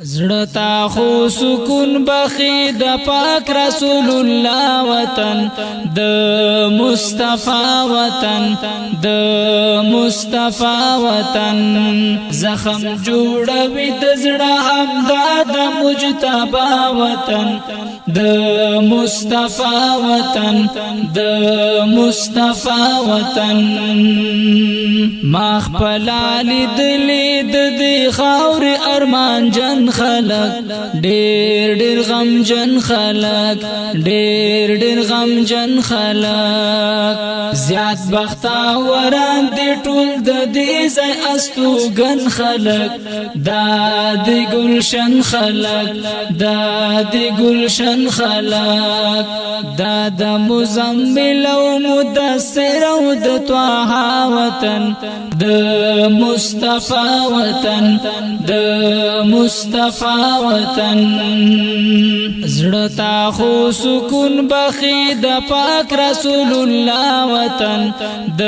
زړتا خو سکون بخي د پاک رسول الله وطن د مصطفی وطن د مصطفی وطن زخم جوړوي د زړه همدا د مجتبی وطن د مصطفی وطن د مصطفی وطن ما خپل لیدلې د خاور ارمان جن خلق ډېر غم جن خلق ډېر غم جن خلق زیات بختاوران دي ټول د دې ځای استوګن خلق دا د ګلشن خلق دا د ګلشن خلق دا د مزمل او مدثر او د طه وطن د مصطفی وطن د مصطفی وطن زړتا خو سکون بخي د پاک رسول الله وطن د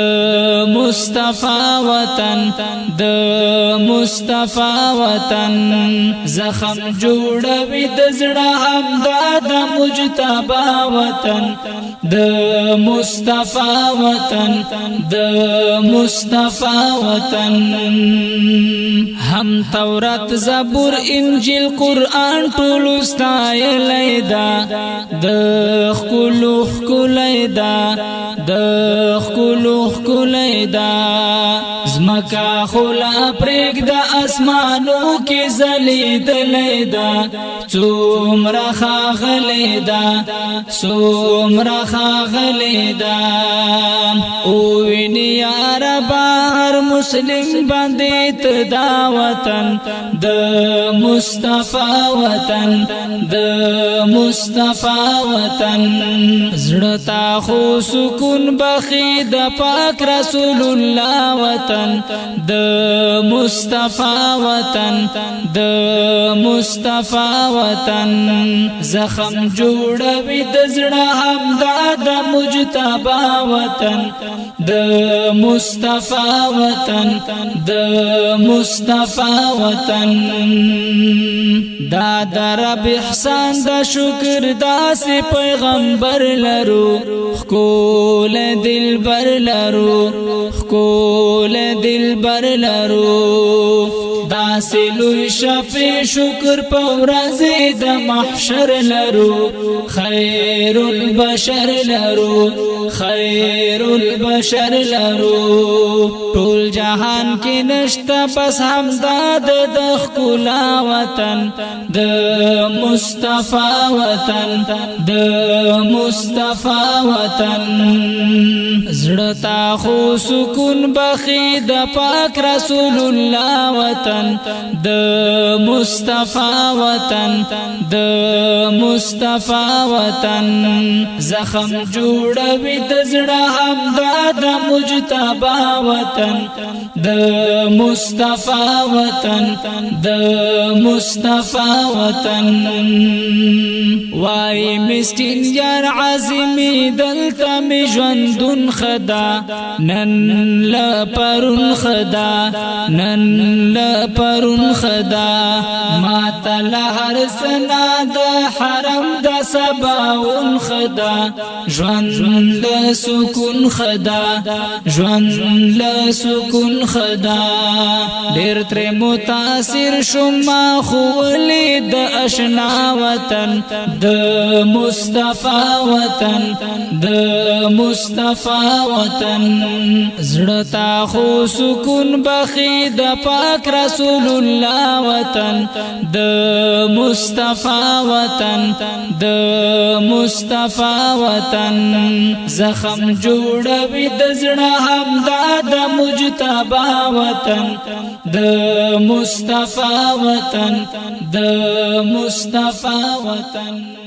مصطفی وطن د مصطفی وطن زخم جوړوي د زړه همدا د مجتبی وطن د مصطفی وطن د مصطفی وطن هم تورات زبور انجیل قرآن ټول استایلی دا د خلو خلی دا د خلو خلی دا زمکا خلا پرېګ د اسمانو کې زلیدلی دا څومره ښاغلی دا څومره ښاغلی دا او ویني یا ربا هر مسلم باندې ته دا وطن د مصطفی وطن د مصطفی وطن زړتا خو سکون بخي د پاک رسول الله وطن د مصطفی وطن د مصطفی وطن زخم جوړوي د زړه همدا د مجتبی وطن د مصطفی وطن د مصطفی وطن دا در رب احسان د شکر داس پیغمبر لرو خکول دلبر لرو خکول دلبر لرو داسې لوی شفیع شکر په ورځ د محشر لرو خیر البشر لرو خیر البشر لرو ټول جهان کې نشته بس همدا د ښکلا وطن د مصطفی وطن د مصطفی وطن زړتا خو سکون بخي د پاک رسول الله وطن د مصطفی وطن د مصطفی وطن زخم جوړوي د زړه همدا د مجتبی وطن د مصطفی وطن د مصطفی وطن وای مسکین یار عظیمی دلته می ژوندون خدا نن لا پرون خدا نن لا پرون خدا ما تل هر سنا د حرم د سباون خدا ژوند له سکون خدا ژوند له سکون خدا ډېر تر متاثر شوم خو ولې د اشنا وطن د مصطفی وطن د مصطفی وطن زړتا خو سکون بخي د پاک رسول الله وطن د مصطفی وطن د مصطفی وطن زخم جوړوي د زړه همدا د مجتبی وطن د مصطفی وطن د مصطفی وطن